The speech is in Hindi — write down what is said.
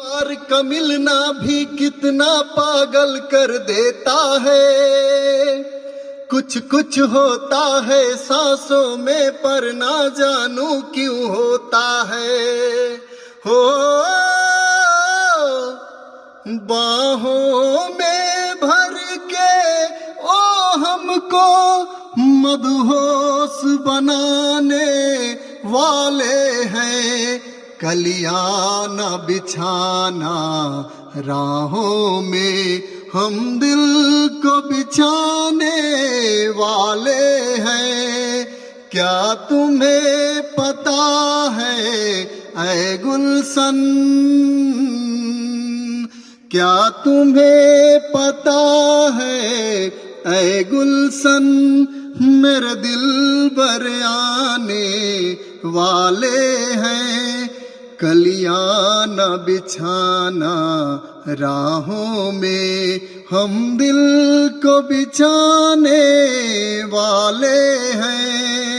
प्यार का मिलना भी कितना पागल कर देता है। कुछ कुछ होता है सांसों में पर ना जानू क्यों होता है। हो बाहों में भर के ओ हमको मदहोश बनाने वाले हैं। कलियां न बिछाना राहों में हम दिल को बिछाने वाले हैं। क्या तुम्हें पता है ऐ गुलशन, क्या तुम्हें पता है ऐ गुलशन, मेरे दिल बर आने वाले हैं। कलियां न बिछाना राहों में हम दिल को बिछाने वाले हैं।